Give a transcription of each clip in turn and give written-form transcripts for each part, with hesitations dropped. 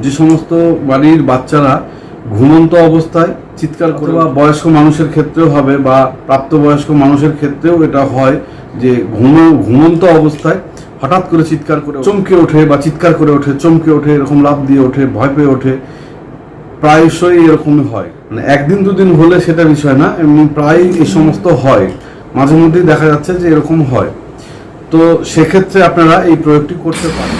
যে সমস্ত বাড়ির বাচ্চারা ঘুমন্ত অবস্থায় চিৎকার করে, বা বয়স্ক মানুষের ক্ষেত্রেও হবে বা প্রাপ্তবয়স্ক মানুষের ক্ষেত্রেও এটা হয় যে ঘুমন্ত অবস্থায় হঠাৎ করে চিৎকার করে চমকে ওঠে বা চিৎকার করে ওঠে, চমকে ওঠে, এরকম লাফ দিয়ে ওঠে, ভয় পেয়ে ওঠে। প্রায়শই এরকমই হয়, মানে একদিন দুদিন হলে সেটা বিষয় না, এমনি প্রায় এই সমস্ত হয়, মাঝে মধ্যেই দেখা যাচ্ছে যে এরকম হয়। তো সেক্ষেত্রে আপনারা এই প্রয়োগটি করতে পারেন।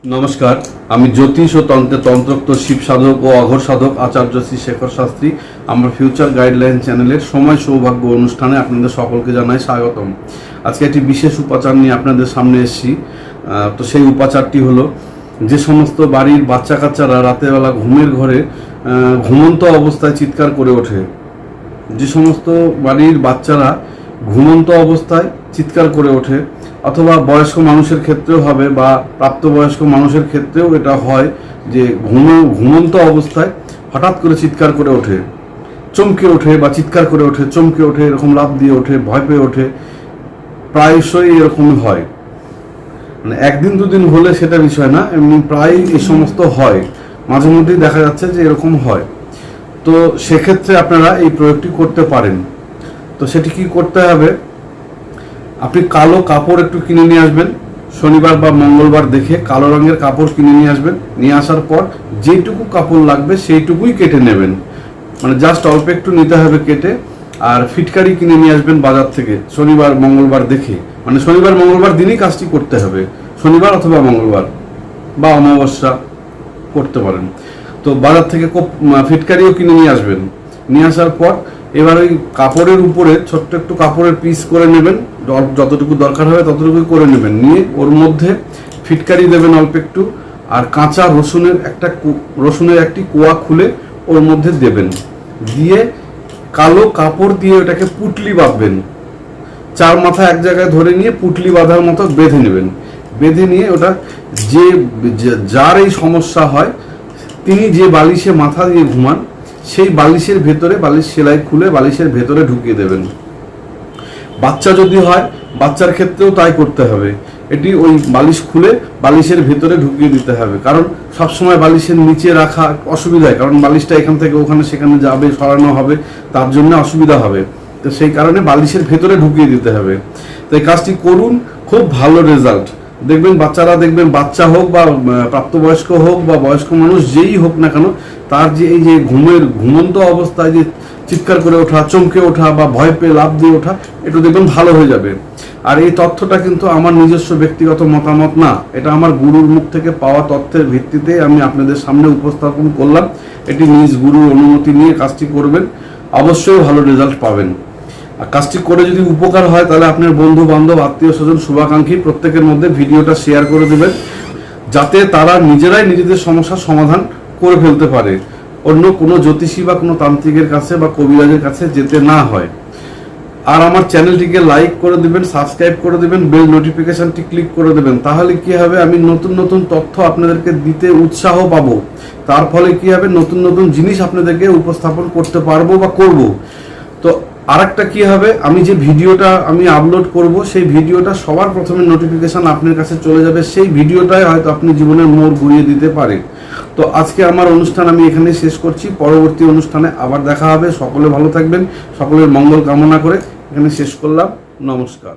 নমস্কার, আমি জ্যোতিষ ও তন্ত্রোক্ত শিব সাধক ও অঘোর সাধক আচার্য শ্রী শেখর শাস্ত্রী। আমার ফিউচার গাইডলাইন চ্যানেলের সময় সৌভাগ্য অনুষ্ঠানে আপনাদের সকলকে জানাই স্বাগতম। আজকে একটি বিশেষ উপাচার নিয়ে আপনাদের সামনে এসেছি। তো সেই উপাচারটি হলো, যে সমস্ত বাড়ির বাচ্চা কাচ্চারা রাতেরবেলা ঘুমের ঘরে ঘুমন্ত অবস্থায় চিৎকার করে ওঠে, যে সমস্ত বাড়ির বাচ্চারা ঘুমন্ত অবস্থায় চিৎকার করে ওঠে, অথবা বয়স্ক মানুষের ক্ষেত্রেও হবে বা প্রাপ্তবয়স্ক মানুষের ক্ষেত্রেও এটা হয় যে ঘুমন্ত অবস্থায় হঠাৎ করে চিৎকার করে ওঠে, চমকে ওঠে বা চিৎকার করে ওঠে, চমকে ওঠে, এরকম লাফ দিয়ে ওঠে, ভয় পেয়ে ওঠে। প্রায়শই এরকমই হয়, মানে একদিন দুদিন হলে সেটা বিষয় না, এমনি প্রায় এই সমস্ত হয়, মাঝে মধ্যেই দেখা যাচ্ছে যে এরকম হয়। তো সেক্ষেত্রে আপনারা এই প্রয়োগটি করতে পারেন। তো সেটি কি করতে হবে, আপনি কালো কাপড় একটু কিনে নিয়ে আসবেন, শনিবার বা মঙ্গলবার দেখে কালো রঙের কাপড় কিনে নিয়ে আসবেন। নিয়ে আসার পর যেইটুকু কাপড় লাগবে সেইটুকুই কেটে নেবেন, মানে জাস্ট অল্প একটু নিতে হবে কেটে। আর ফিটকারি কিনে নিয়ে আসবেন বাজার থেকে শনিবার মঙ্গলবার দেখে, মানে শনিবার মঙ্গলবার দিনই কাজটি করতে হবে, শনিবার অথবা মঙ্গলবার বা অমাবস্যা করতে পারেন। তো বাজার থেকে ফিটকারিও কিনে নিয়ে আসবেন। নিয়ে আসার পর এবার ওই কাপড়ের উপরে ছোট্ট একটু কাপড়ের পিস করে নেবেন, যতটুকু দরকার হবে ততটুকুই করে নেবেন। নিয়ে ওর মধ্যে ফিটকারি দেবেন অল্প একটু, আর কাঁচা রসুনের একটি কোয়া খুলে ওর মধ্যে দেবেন। দিয়ে কালো কাপড় দিয়ে ওটাকে পুটলি বাঁধবেন, চার মাথা এক জায়গায় ধরে নিয়ে পুটলি বাঁধার মতো বেঁধে নেবেন। বেঁধে নিয়ে ওটা যার এই সমস্যা হয় তিনি যে বালিশে মাথা দিয়ে ঘুমান, সেই বালিশের ভেতরে বালিশ সেলাই খুলে বালিশের ভেতরে ঢুকিয়ে দেবেন। বাচ্চা যদি হয় বাচ্চার ক্ষেত্রেও তাই করতে হবে, এটি ওই বালিশ খুলে বালিশের ভেতরে ঢুকিয়ে দিতে হবে। কারণ সবসময় বালিশের নিচে রাখা অসুবিধা, কারণ বালিশটা এখান থেকে ওখানে সেখানে যাবে, সরানো হবে, তার জন্য অসুবিধা হবে। তো সেই কারণে বালিশের ভেতরে ঢুকিয়ে দিতে হবে। তো এই কাজটি করুন, খুব ভালো রেজাল্ট দেখবেন। বাচ্চারা দেখবেন, বাচ্চা হোক বা প্রাপ্তবয়স্ক হোক বা বয়স্ক মানুষ যেই হোক না কেন, তার যে এই যে ঘুমন্ত অবস্থায় যে চিৎকার করে ওঠা, চমকে ওঠা বা ভয় পেয়ে লাফ দিয়ে ওঠা, একটু দেখবেন ভালো হয়ে যাবে। আর এই তথ্যটা কিন্তু আমার নিজস্ব ব্যক্তিগত মতামত না, এটা আমার গুরুর মুখ থেকে পাওয়া তথ্যের ভিত্তিতে আমি আপনাদের সামনে উপস্থাপন করলাম। এটি নিজ গুরুর অনুমতি নিয়ে কাজটি করবেন, অবশ্যই ভালো রেজাল্ট পাবেন। আর কাজটি করে যদি উপকার হয় তাহলে আপনার বন্ধু বান্ধব, আত্মীয় স্বজন, শুভাকাঙ্ক্ষী প্রত্যেকের মধ্যে ভিডিওটা শেয়ার করে দেবেন, যাতে তারা নিজেরাই নিজেদের সমস্যার সমাধান করে ফেলতে পারে, অন্য কোনো জ্যোতিষী বা কোনো তান্ত্রিকের কাছে বা কবিরাজের কাছে যেতে না হয়। আর আমার চ্যানেলটিকে লাইক করে দেবেন, সাবস্ক্রাইব করে দেবেন, বেল নোটিফিকেশনটি ক্লিক করে দেবেন। তাহলে কি হবে, আমি নতুন নতুন তথ্য আপনাদেরকে দিতে উৎসাহ পাবো। তার ফলে কি হবে, নতুন নতুন জিনিস আপনাদেরকে উপস্থাপন করতে পারবো বা করব। তো আরেকটা কি হবে, আমি যে ভিডিওটা আমি আপলোড করব সেই ভিডিওটা সবার প্রথমে নোটিফিকেশন আপনার কাছে চলে যাবে। সেই ভিডিওটাই হয়তো আপনি জীবনের মোড় ঘুরিয়ে দিতে পারে। তো আজকে আমার অনুষ্ঠান আমি এখানে শেষ করছি, পরবর্তী অনুষ্ঠানে আবার দেখা হবে। সকলে ভালো থাকবেন, সকলের মঙ্গল কামনা করে এখানে শেষ করলাম। নমস্কার।